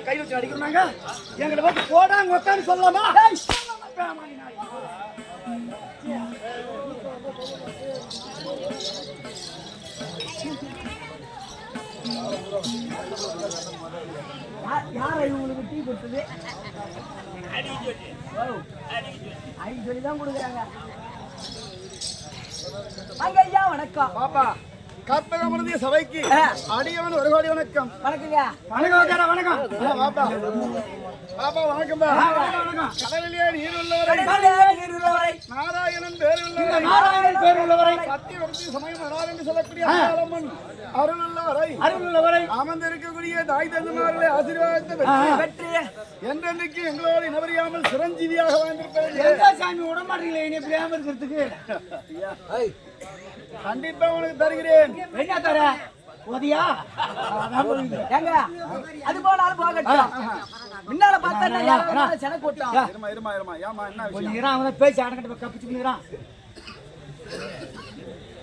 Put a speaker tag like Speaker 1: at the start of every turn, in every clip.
Speaker 1: கை வச்சு அடிக்கிறாங்க எங்களை வந்து போடாங்க உட்காந்து சொல்லலாமா? யார இவங்களுக்கு டீ கொடுத்தது? ஐந்து சொல்லிதான் கொடுக்குறாங்க. அங்க ஐயா வணக்கம் பாப்பா. கற்பகமனதிய சபைக்கு அடியவன் ஒரு கோடி வணக்கம். வணக்கங்க. வணக்கம் வணக்கம் பாப்பா. பாப்பா வணக்கம். கடலிலே நீர் உள்ளவரை நாராயணன் பேர் உள்ளவரை சத்தியவர்த்தி சமயம் வரார் என்று சொல்லக்கூடிய அருள் உள்ளவரை அமர்ந்திருக்கக்கூடிய தாய் தந்தைமார்களை ஆசீர்வாதத்தை பெற்று என்றென்றைக்கு எங்களோடு இனவறியாமல் சிரஞ்சீவியாக வாழ்ந்திருப்பது. சாமி உடம்பாடுகளை இனி பிரியாம இருக்கிறதுக்கு கண்டிப்பா உனக்கு தருகிறேன். என்ன தர போதியா? ஏங்க அது போனாலும் போகட்டும். முன்னால பார்த்தா சென கூட்டம். இருமா ஏமா என்ன விஷயம்? அவன பேசி அடங்கிட்டு கப்பிச்சுக்கிறான்.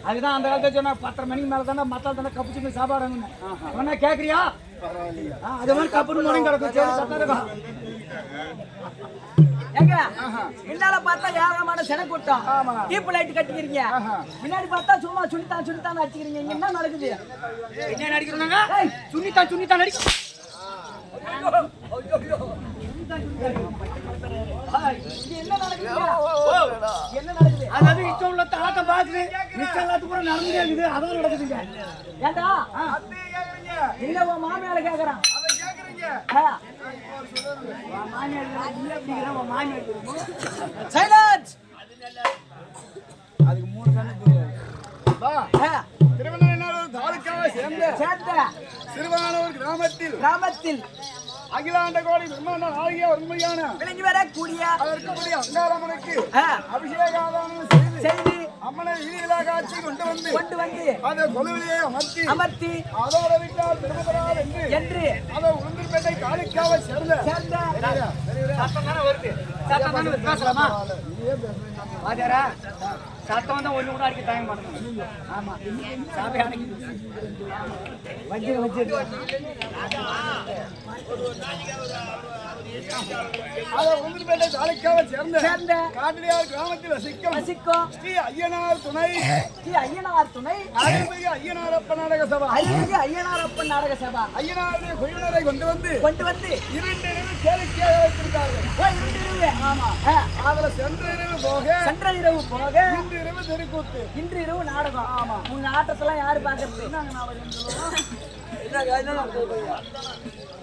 Speaker 1: அதுதான் அந்த காலத்துல சொன்னா 10:30 மணிக்கு மேல தானே மத்தால் தானே கப்பிச்சுக்கு சாப்பாடுங்க. ஒன்னா கேக்குறியா? அது மாதிரி கப்புன்னு முடங்கி கிடக்கும். சத்தம் இருக்கும். ஏங்க முன்னால பார்த்தா ஏராளமான சென கூட்டம். டீப் லைட் கட்டிக்கிறீங்க. முன்னாடி பார்த்தா சும்மா சுனிதான் அடிச்சுக்கிறீங்க. என்ன நடக்குது? என்ன நடிக்கிறாங்க? சுனிதான் நடிக்கும். என்ன நடக்குது? அதாவது இச்ச உள்ள தாத்த பாக்குது. மிச்ச எல்லாத்துக்கும் கூட நடந்துட்டே இருக்குது. அதான் நடக்குதுங்க. ஏண்டா இல்ல உன் மாமியார கேக்குறான். அதுக்கு 3 திருவண்ணாமலை தாலுக்காவை சேர்ந்த சிறுவானூர் கிராமத்தில் அகிலாண்ட கோடி பிரம்மாண்ட நாயகிய உண்மையான விளங்கி வரக்கூடிய அதற்குரிய அங்காரம்மனுக்கு அபிஷேகாதானம் செய்து அம்மனை வீதியிலா காட்சி கொண்டு வந்து அதை கொலுவிலே அமர்த்தி அதோட விட்டால் திரும்புகிறார் என்று அதை உளுந்தூர்பேட்டை காளிக்காவை சேர்ந்த சத்தம் தான் ஒண்ணு கூட அடிக்க தாங்க மாட்டேங்க. ஆமா சாப்பி அன்னைக்கு வச்சு அதை உளுந்தூர்பேட்டை காளிக்காவை சேர்ந்த காட்டிலியார் கிராமத்தில் வசிக்கும் ஸ்ரீ ஐயனார் துணை அருள்மிகு ஐயனாரப்பன் நாடக சபா ஐயனாருடைய குழுவினரை கொண்டு வந்து 2 இரவு கேளிக்கையாக வைத்திருக்கார்கள். ஆமா அதுல சென்ற இரவு போக இன்று இரவு நாடகம். ஆமா உங்க ஆட்டத்தெல்லாம் யாரு பாக்குறது?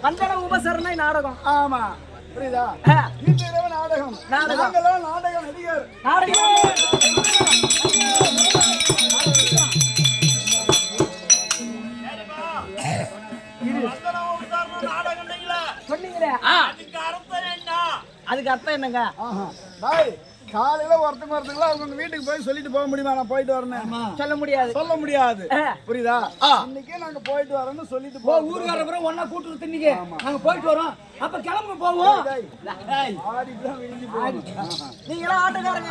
Speaker 1: கண்டன உபசரணை நாடகம். ஆமா புரியுதா? இன்று இரவு நாடகம் நடிகர் சொன்னீங்களே அதுக்கு அர்த்தம் என்னங்க? காலையில ஒருத்தங்களா அவங்க வீட்டுக்கு போய் சொல்லிட்டு போக முடியுமா? நான் போயிட்டு வரேன்னு சொல்ல முடியாது. புரியுதா? இன்னைக்கு நாங்க போயிட்டு வரோம்னு சொல்லிட்டு ஊருக்கார பிறகு ஒன்னா கூட்டு தின்னிங்க நாங்க போயிட்டு வரோம். அப்ப கிளம்பு போவோம். நீங்களா ஆட்டக்காரங்க.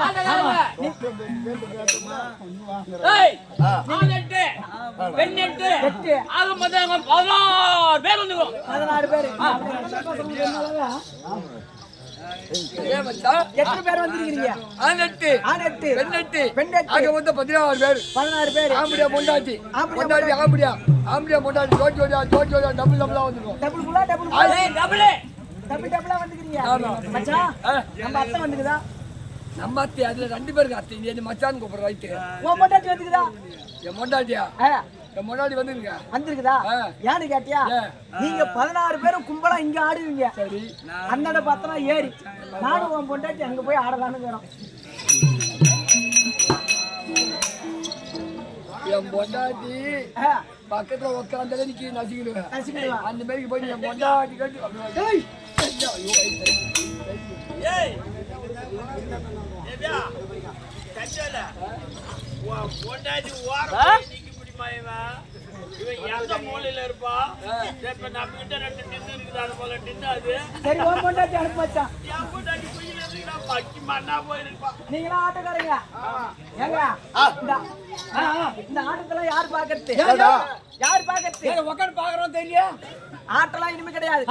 Speaker 1: எத்தனை பேர் வந்திருக்கீங்க? 16 பெண் ஆக மொத்தம் 16 பேர். ஆம்படியா பொண்டாட்டி ஜோடியா டபுள் வந்துரும்.
Speaker 2: டபுள் டபுளா வந்துக்கிறீங்க மச்சான். நம்ம அத்தை வந்துக்குதா?
Speaker 1: நம்ம அத்தை அதுல 2 பேருக்கு அத்தை. நீ மச்சான் கூப்பிடுற ரைட்டு.
Speaker 2: உன் பொண்டாட்டி வந்துக்குதா?
Speaker 1: என் பொண்டாட்டியா? என் பொண்டாட்டி
Speaker 2: வந்திருக்குதா? ஏன்னு கேட்டியா? நீங்க 16 பேரும் கும்பலா இங்க ஆடுவீங்க.
Speaker 1: சரி.
Speaker 2: அண்ணட பார்த்தனா ஏறி நானும் உன் பொண்டாட்டி அங்க போய் ஆடலான்னு வரோம்.
Speaker 1: என் பொண்டாட்டி பக்கத்துல உட்காந்தாலே நீ நசிக்கிடுவேன். அந்த மாதிரி போய் என் பொண்டாட்டி கட்டி
Speaker 2: நீங்களா ஆட்டக்காரங்க. இந்த ஆட்டத்தெல்லாம் யாரு பாக்குறது? யாரு பாக்குறது?
Speaker 1: உட்காந்து பாக்குறோம் தெரியல.
Speaker 2: ஆட்டெல்லாம் இனிமே கிடையாது.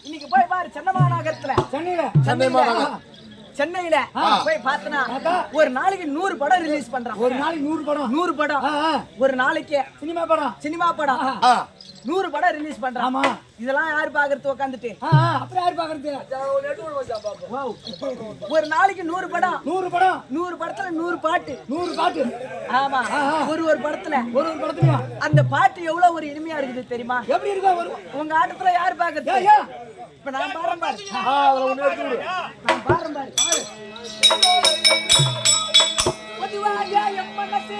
Speaker 2: இன்னைக்கு போய் பாரு சென்னமாநகரத்துல சென்னையில போய் பார்த்தனா ஒரு நாளைக்கு 100 படம் ரிலீஸ் பண்றான்.
Speaker 1: ஒரு நாளைக்கு 100 படம்
Speaker 2: ஒரு நாளைக்கு சினிமா படம் 100 படம் ரிலீஸ் பண்றான். இதெல்லாம் யாரு பாக்குறது? உட்காந்துட்டு
Speaker 1: அப்புறம் யாரு பாக்குறது?
Speaker 2: ஒரு நாளைக்கு 100 படம் 100 படத்துல 100 பாட்டு. ஆமா. ஒரு படத்துல அந்த பாட்டு எவ்வளவு ஒரு இனிமையா இருக்குது தெரியுமா?
Speaker 1: எப்படி இருக்கு?
Speaker 2: உங்க ஆட்டத்துல யாரு பாக்குறது? இப்ப நான் பாடுறேன் பாரு. நான் பாடுறேன் பாரு. பொதுவாக என் மனசு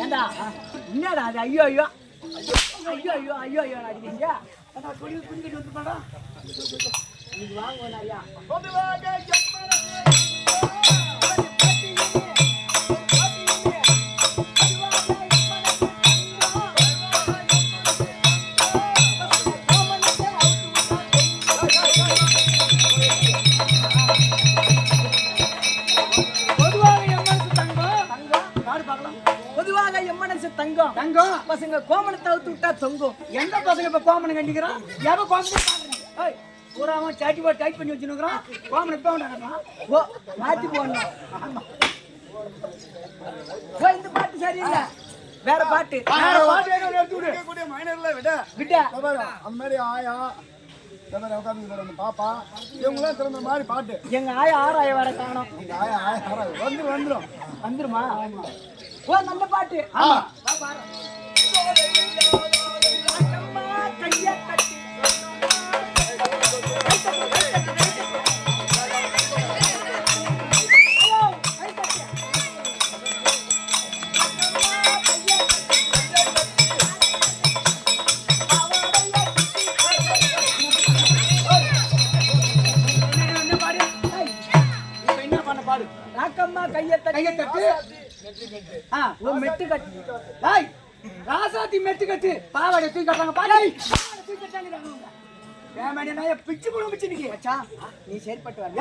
Speaker 2: ஏண்டா என்னடா அது? ஐயோ ஐயோ ஐயோ ஐயோ ஐயோ ஐயோ அடிக்கிறீங்க. வாங்க நிறையா. பொதுவாக தங்கம் பசங்க கோமணத்தை அவுத்து விட்டா தொங்கும். எந்த பசங்க இப்ப கோமணம் கண்டிக்கிறான்? எவ கோமணம் பூராம சாட்டி போட்டு டைட் பண்ணி வச்சுருக்கிறான். கோமணம் இப்ப ஓ மாத்தி போடணும். இந்த பாட்டு சரியில்லை, வேற பாட்டு.
Speaker 1: மைனர்ல விட அந்த மாதிரி ஆயா பாப்பா இவங்களாம் திறந்த மாதிரி பாட்டு.
Speaker 2: எங்க ஆயா ஆராய வர காணும். வந்துருமா? ஓ நல்ல பாட்டு. கைய கட்டி ராசாத்தி மெட்டு கட்டு பாவாடை தூக்கி கட்டுறாங்க. பிச்சு கூட பிச்சு நிக்க நீ செயல்பட்டு வர.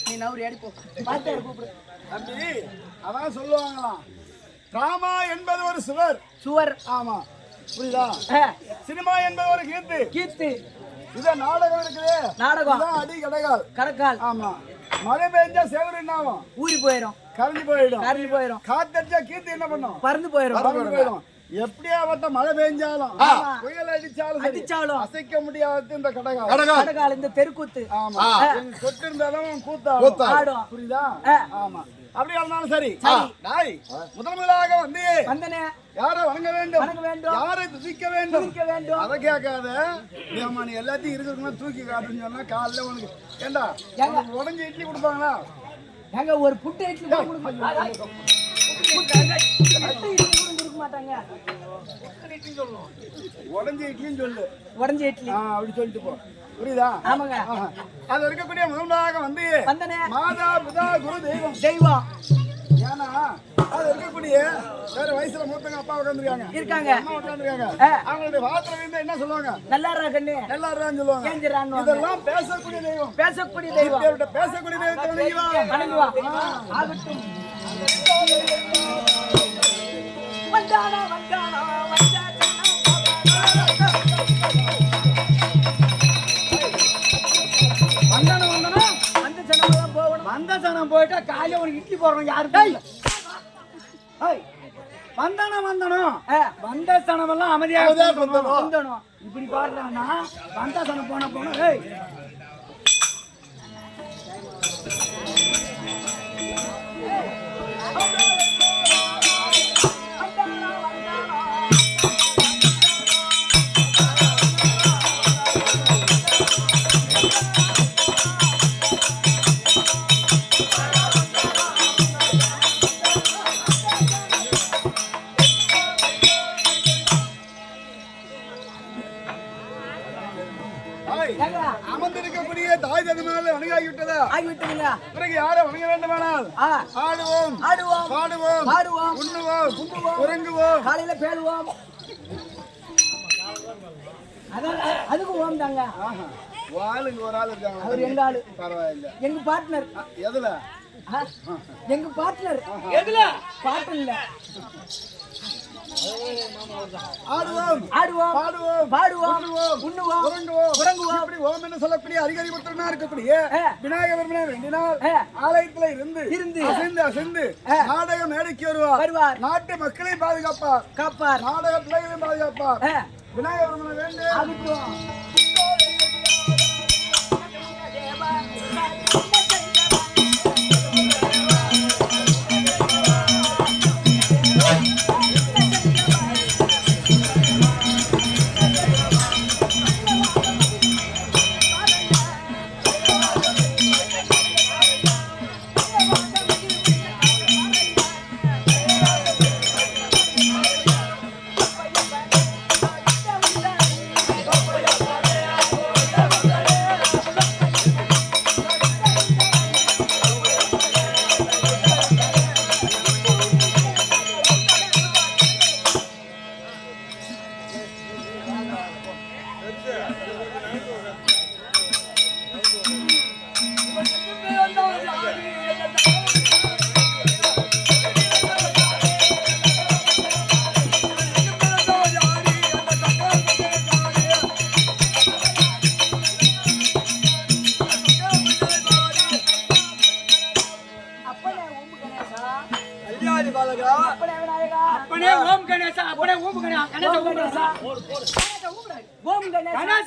Speaker 2: நீ நவுரி அடிப்போ பாட்டு கூப்பிடு.
Speaker 1: அப்படி அதான் சொல்லுவாங்களாம், டிராமா என்பது ஒரு சுவர். ஆமா புரியுதா? சினிமா என்பது ஒரு கீர்த்தி. இத நாடகம் இருக்குது.
Speaker 2: நாடகம்
Speaker 1: அடி கடகால். ஆமா. மழை பெஞ்சா சேவரு என்ன ஆகும்?
Speaker 2: ஊறி போயிடும், கரைஞ்சு போயிடும்.
Speaker 1: காத்தடிச்சா கீர்த்தி என்ன பண்ணும்?
Speaker 2: பறந்து போயிடும்.
Speaker 1: எப்படியா மழை பெஞ்சாலும் புயல் அடிச்சாலும் அசைக்க முடியாது இந்த கடகால், இந்த தெருக்கூத்து. ஆமா, சொட்டு இருந்தாலும் கூத்தாடும். புரியுதா? ஆமா. அப்படி இருந்தாலும் சரி. முதலாக வந்தனே யாரை வணங்க வேண்டும், யாரை துதிக்க வேண்டும், அதை கேட்காத. நீ எல்லாத்தையும் இருக்கிற தூக்கி காட்டுன்னு சொன்னா காலைல உனக்கு ஏண்டா உடஞ்ச இட்லி கொடுப்பாங்களா?
Speaker 2: எங்க ஒரு புட்டு இட்லி கொடுக்க மாட்டாங்க.
Speaker 1: உடஞ்ச இட்லின்னு சொல்லு.
Speaker 2: உடஞ்ச இட்லி
Speaker 1: அப்படி சொல்லிட்டு போ. புரியுதா?
Speaker 2: ஆமாங்க.
Speaker 1: அது இருக்கக்கூடிய முதலாக வந்தனே மாதா பிதா குரு தெய்வம். ஏன்னா அது இருக்கக்கூடிய வேற வயசுல மூத்தவங்க அப்பா உட்காந்துருக்காங்க, அம்மா உட்காந்துருக்காங்க. அவங்களுடைய வார்த்தை வந்து என்ன சொல்லுவாங்க?
Speaker 2: நல்லா கண்ணு, நல்லா சொல்லுவாங்க.
Speaker 1: இதெல்லாம் பேசக்கூடிய தெய்வம். பேசக்கூடிய தெய்வத்தை வணங்குவா. ஆகட்டும். வந்தானா வந்த சனம்
Speaker 2: மத்தியானம் போயிட்டா காலையில உனக்கு இட்லி போடுறோம் யாருக்கு வந்தானோ வந்த சனமெல்லாம் அமைதியாக வந்தணும் இப்படி பாடுறான்னா வந்த சனம் போன ஏய்
Speaker 1: அமர்ந்திருக்கக்கூடிய தாய் தகவல் வணங்காகிவிட்டதா
Speaker 2: ஆகிவிட்டதுங்க
Speaker 1: பிறகு யாரை வணங்க வேண்டுமானால் ஆடுவோம் பாடுவோம் உண்ணுவோம் உறங்குவோம்
Speaker 2: காலையில பேடுவோம் அதுக்கு ஓம் தாங்க
Speaker 1: வாளுங்க ஒரு ஆள் இருக்காங்க
Speaker 2: அவர் எங்க ஆளு
Speaker 1: பரவாயில்ல
Speaker 2: எங்க பார்ட்னர்
Speaker 1: எதுல
Speaker 2: எங்க பார்ட்னர் எதுல பார்ட்னர் இல்ல
Speaker 1: ஆடுவோம்
Speaker 2: பாடுவோம் உண்ணுவோம் உறங்குவோம்
Speaker 1: இப்படி ஓம் என்று சொல்லக்கூடிய அதிகாரி புத்திரனா இருக்கக்கூடிய விநாயகர் பெருமானை வேண்டினால் ஆலயத்துல இருந்து அசைந்து நாடக மேடைக்கு வருவார் நாட்டு மக்களை காப்பார் நாடக பிள்ளைகளையும் பாதுகாப்பார் விநாயகர் பெருமானை வேண்டு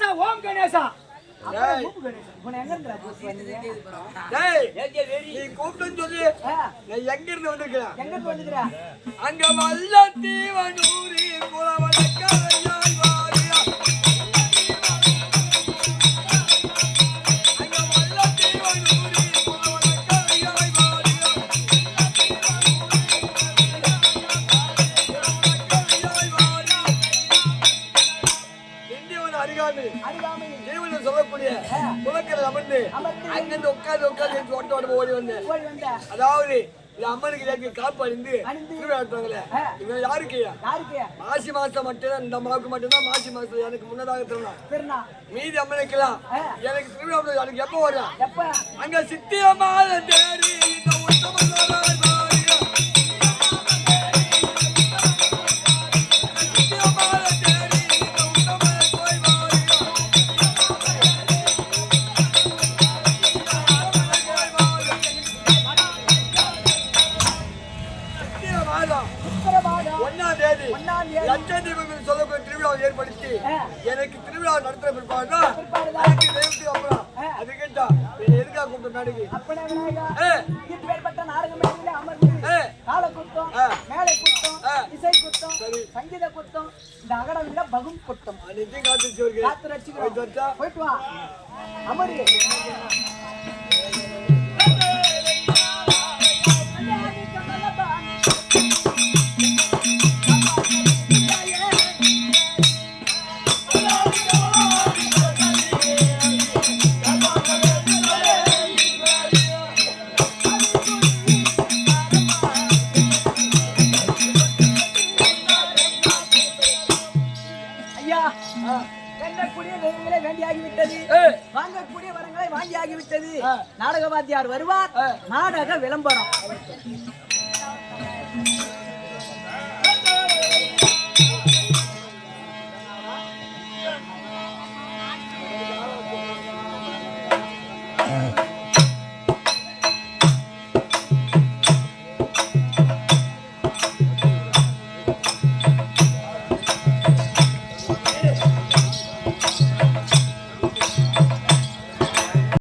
Speaker 1: ஓம் கணேசா அங்க வல்ல தீவனூரி சொல்லக்கூடிய குளக்கரை அமர்ந்து அங்கிருந்து உட்கார்ந்து ஓடி வந்தேன். அதாவது அம்மனுக்கு காப்பு அணிந்து திருவிழாட்டுவாங்களே இவங்க யாருக்கு மாசி மாசம் மட்டும்தான் இந்த அம்மாவுக்கு மட்டும்தான் மாசி மாசம் எனக்கு முன்னதாக திருவிழா மீதி அம்மனுக்கெல்லாம் எனக்கு திருவிழா அதுக்கு எப்ப வரும் அங்க சித்தியமான தேடி இந்த உத்தம சொல்லக்கூடிய திருவிழாவை ஏற்படுத்தி எனக்கு திருவிழா நடத்துற பிற்பாடு அப்புறம் அது கேட்டா எதுக்காக கூப்பிட்ட நாடுக்கு
Speaker 2: சங்கீத குத்தம் இந்த அகடம் இல்ல பகும் குத்தம் போயிட்டு வா அமரு நாடக வாத்தியார் வருவார் நாடக விளம்பரம்